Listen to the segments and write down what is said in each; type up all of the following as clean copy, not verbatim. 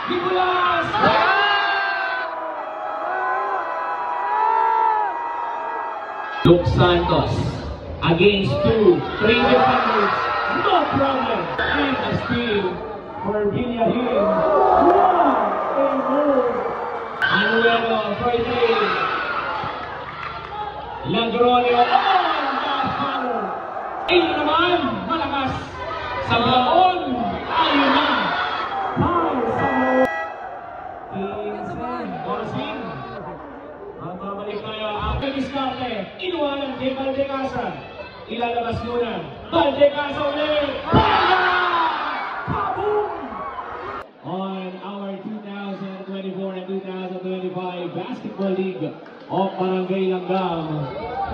Nicolas! Luke Santos against two stranger defenders. No problem. And a steal for Villahin. What a move! Anuelo for three. Lagronio on the foul. Ayun naman, malakas. Sa baon, ayun na. Bossing. Ang babalik tayo. Ang diskarte. Inuwanan kay Valdecasa. Ilalabas muna. Valdecasa ulit. Kaboom! On our 2024 and 2025 Basketball League of Barangay Langgam.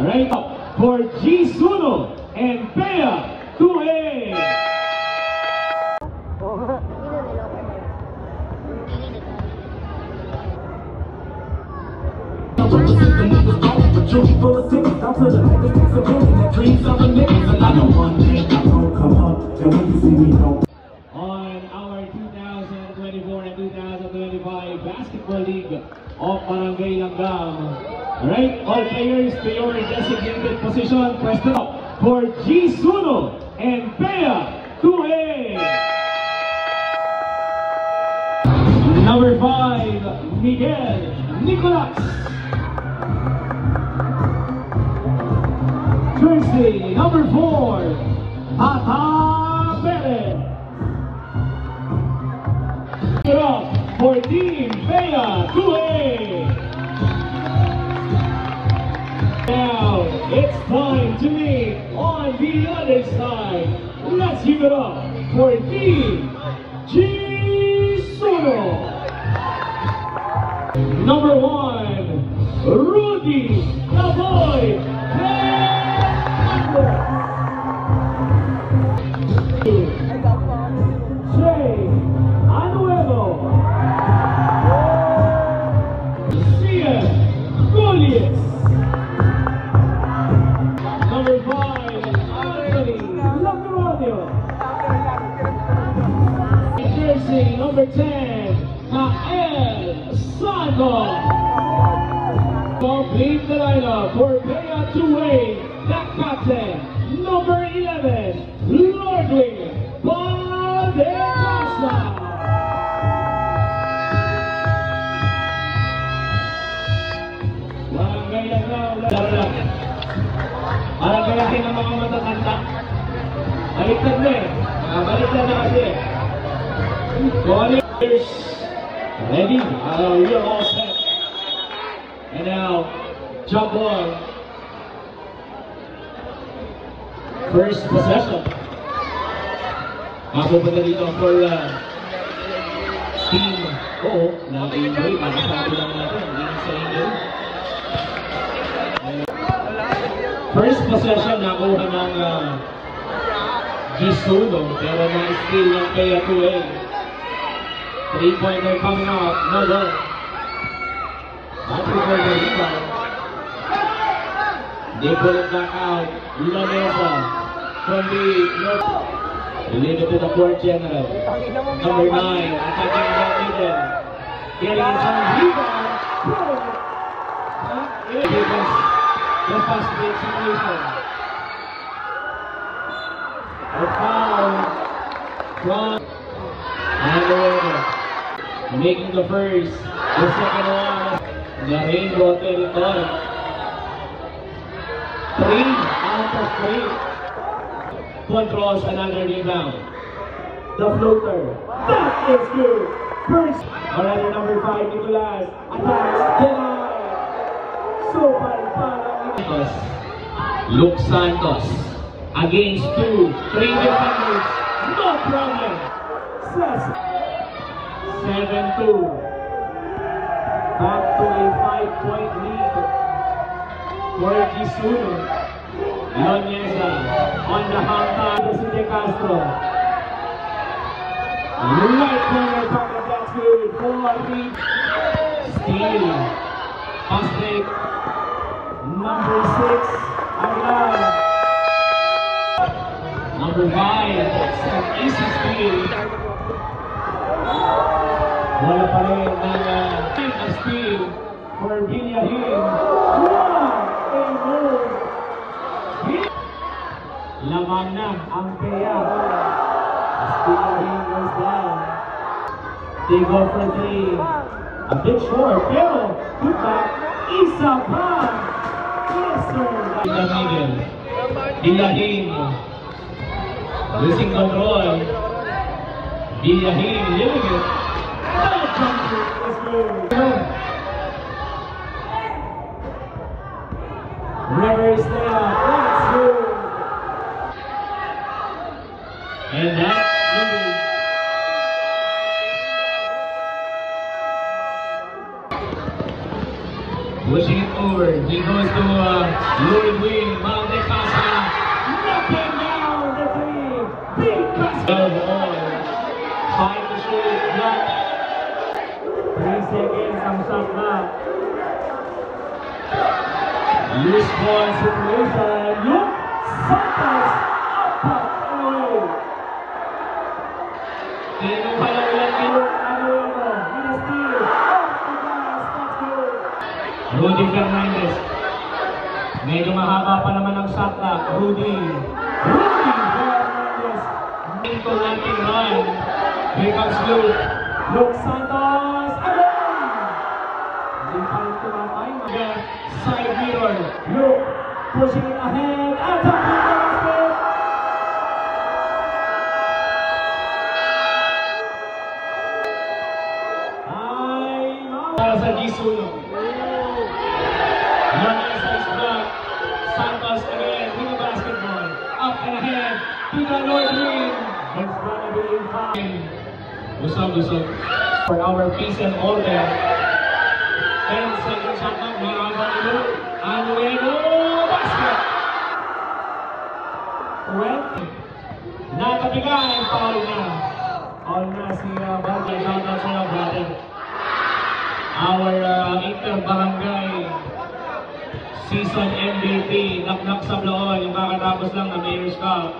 Right up for G. Suno and Pea 2A. On our 2024 and 2025 Basketball League of Barangay Langgam. Right, all players to your designated position. Press up for G. Suno and Pea 2A. Number 5, Miguel Nicolas. Jersey number 4, Tata Perez. It up for Team Pea 2A. Now it's time to meet on the other side. Let's give it up for Team G. Suno. Number 1, Rudy Laboy. Jay Anuevo. Sia Goliath. Number 5, Anthony Lagronio. Jersey number 10, Mael Santos. Complete the lineup for Pea 2A, the captain, number 11, Ludwig Valdecasa. Barangay Langgam. Parang gayahin ng mga matatanda. Baliktad na eh. Baliktad na kasi. Volleyballers ready. We're all set. And now, jump ball. First possession. Mapupunta dito for team. Oo, na-injury. Makasabi lang natin. Hindi na sa injury. First possession, nakuha ng Gisuno. Pero na-steal ng Pea 2A. 3-pointer coming out. No good. That's for the rebound. They pull it back out. Lamesa from the north. Leave it to the fourth general. Number 9, attacking the middle. Getting inside rebound. The fast break situation. A foul from Anuevo. Making the first, the second one. The Rainbow territory. 3 out of 3. Controls another rebound. The floater. That is good. First. Already number 5, Nicolas. Attacks. Denied. Super para Luke Santos against 2 stranger defenders. No problem. 7-2. Back to a 5-point lead for Gisuno. Lonesa on the half time to De Castro. Right corner pocket, that's good. 4-3. Steal. Pass break. Number 6, Aglan. Number 5, that's an easy steal. Wala pa rin ng steal for Villahin. What a move! Lamang na ang Pea. Villahin goes down. They go for three. A bit short, pero put back. Isa pa! Yes, sir! In the middle. Villahin. Losing control. Villahin living it. Rivers there. Let's go. And that move. Pushing it over. He goes to Lloyd Wing. Valde Casa. Knocking down the three. Big basket. Five to shoot. Block. 3 seconds ang shot clock. Loose ball situation. Look. Santos. Up and away. Kinuha lang ulit yung Aguero. With a steal. Off the glass. That's good. Rudy Fernandez. Medyo mahaba pa naman ang shot clock. Rudy Fernandez. Into landing run. Here comes Luke. Luke Santos. Again! Hindi pa rin tumamay. Side mirror. Luke pushing it ahead. Attacking the basket. Para sa Gisuno. Nice block. Santos again with the basketball. Up and ahead to the North Wing. It's gonna be in time. Usog. For our peace and order. 10 seconds shot clock. Maraba nilo. Anuero. Basket. 20. Nakabigay. Foul na. Foul na si Barca. Shout out sa'yo, brother. Our inter-barangay season MVP, knock-knock sa Bloon, yung kakatapos lang na Mayor's Cup.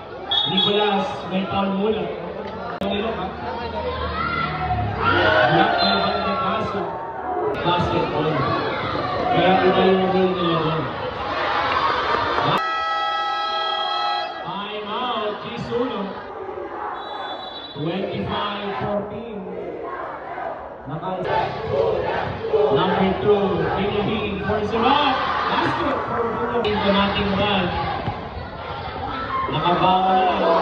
Nicolas, may foul muna. Block by Valde Casa. Basketball. Kaya iba yung goal nila doon. Time out, Gisuno. 25-14. Number 2, Villahin for Zerot. Basket for Villahin. Ito nating run. Nakabawa na lang.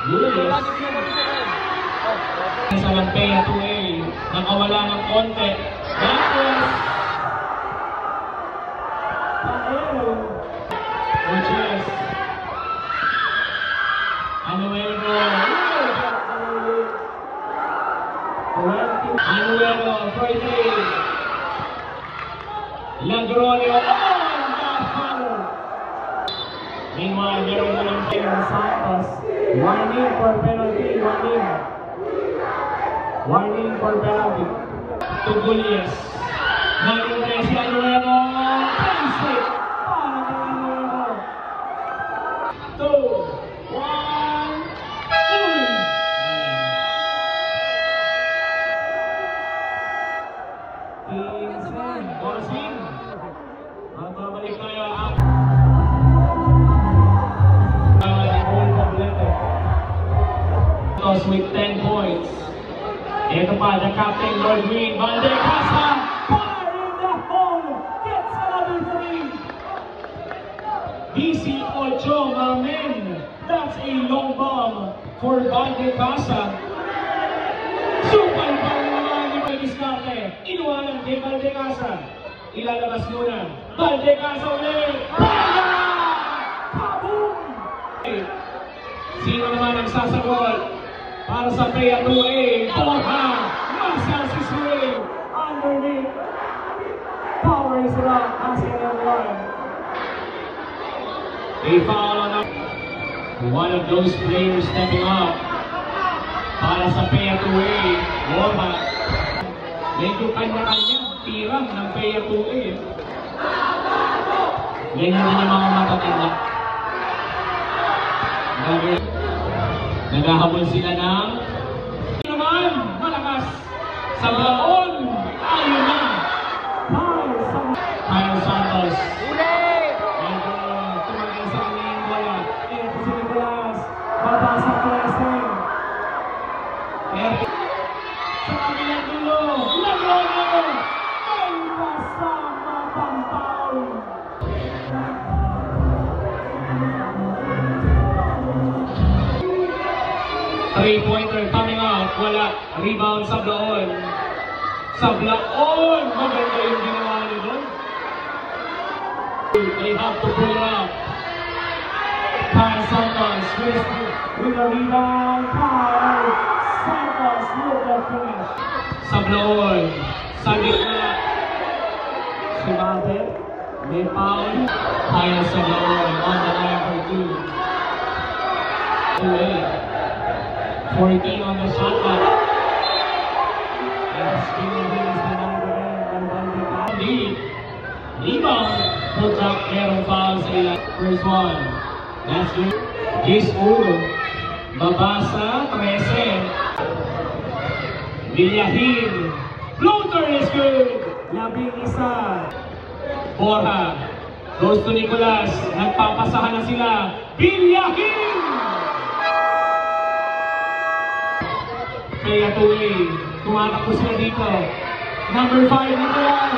Lulis. Sa Lampea 2A. Nakawala ng konti. Tapos Pael. Oches. Anuero. Anuero for 3. Lagronio on the foul. Meanwhile, meron na lang siya Santos. Warning for penalty. Warning for penalty. Tugulias. Naging si Anuero. Basic. Para kay Anuero. 2. With 10 points. Ito pa, the captain, Lord Green. Valde Casa, fire in the hole, gets another 3. DC Ocho, my men. That's a long bomb for Valde Casa. Super power naman ni Valde. Inuwanan kay Valde Casa. Ilalabas muna. Valde Casa ulit. Kaboom! Sino naman ang sasagot? Para sa Pea 2A, Borja, Marcel Sisway, underneath, powers it up, basket and one. They foul on one of those players stepping up. Para sa Pea 2A, Borja. Medyo kanya-kanyang tirang ng Pea 2A. Ganyan din yung mga matatinda. Naghahabol sila ng naman, malakas sa Blaon. Ayun na. Kyle Santos. And tumagay sa kanyang bola. Ito si Nicolas. Baba sa Preston. Sa kabilang dulo. Lagrono. Ay kasama pampaw. 3-pointer coming out. Wala. Rebound sa Blaon. Sa Blaon. Maganda yung ginawa niyo doon. They have to pull it up. Kyle Santos with a rebound. Kyle Santos with the finish. Sa Blaon. Sa gitna. Si Mater. May foul. Kyle sa Blaon. On the line for 2. 14 on the shot clock. Lead. Rebound. Puts up merong foul sa ilan. First one. That's good. Kiss ulo. Babasa. 13. Villahin. Floater is good. 11. Borja. Goes to Nicolas. Nagpapasahan na sila. Villahin! Kaya tuloy, tumatakbo sila dito. Number 5, Nicolas.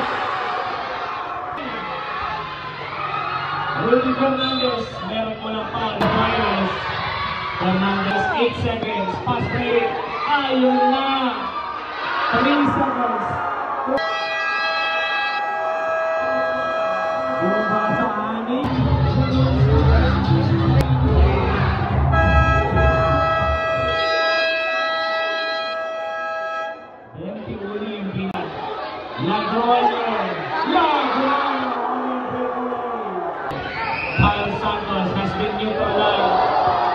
Rudy Fernandez, meron mo ng foul. Fernandez, 8 seconds. Pass break. Ayun na. 3 seconds. Bumaba sa ani. Kyle Santos has been neutralized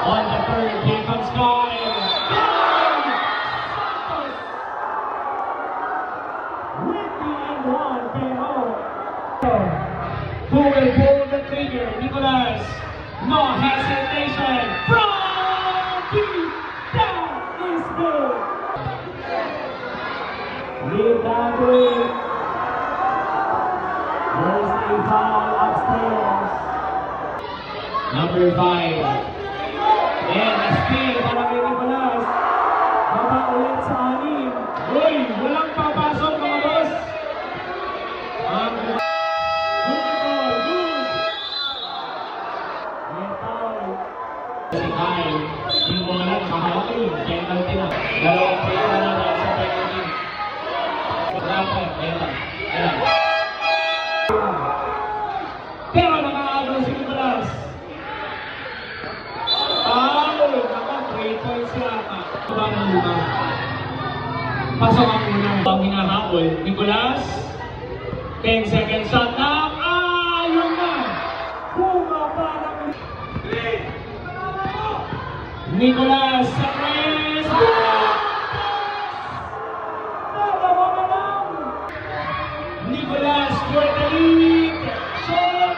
on the third. Here comes Kyle. Santos with the N1 pero who will pull the trigger? Nicolas. No hesitation. Frankie. That is good. Lead that way. There's a foul upstairs. Number 5. And a steal para kay Nicolas. Baba ulit sa 6. Uy, walang papasok mga boss. Good ball, good. May foul. Si Kyle, yung bola nakahawak yun. Penalty na. Dalawang player na lang sa penalty. Dapat, ayan. Pero nakakagaw si Nicolas. Naman, 3 points yata. Ba ng luma? Pasok ang muna. Ang hinahabol. Nicolas. 10 seconds shot na. Ayun na. Bumaba ng Nicolas sa press. Nalawa na lang. Nicolas for the lead. Shot.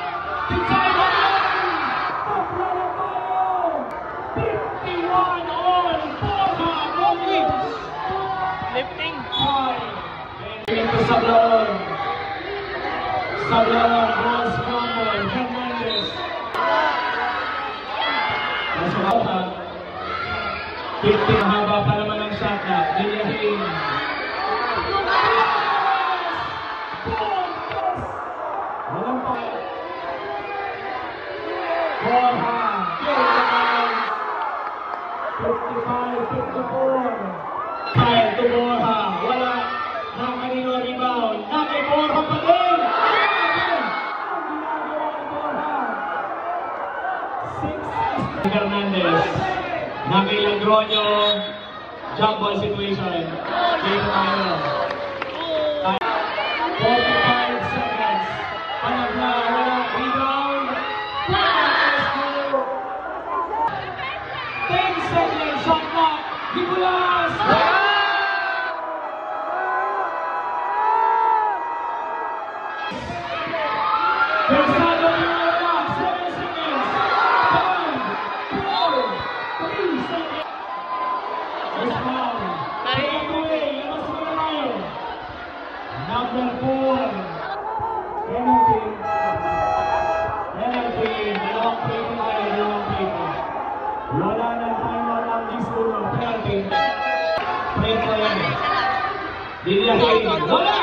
Pitay na lang. Tapla na tayo. 51 all. Borja Robles. Lifting. Ito sa Blaon. Sa Blaon. Bronze Crumble. Fernandez. Nasa Borja. 50 mahaba pa naman ang shot na. Villahin. Walang pa. Borja. 55-54. Kyle to Borja. Wala. Nakanino rebound. Nakay Borja pa din. Ang ginagawa ni Borja. 6 Fernandez. Nakay Lagrono. Jump ball situation. Dito tayo. 45 seconds. Panagla. Wala. Rebound. 10 seconds. Shot clock. Nicolas. Versado Nicolas. 7 seconds. 5, 4, 3 seconds. Liliahin. Wala!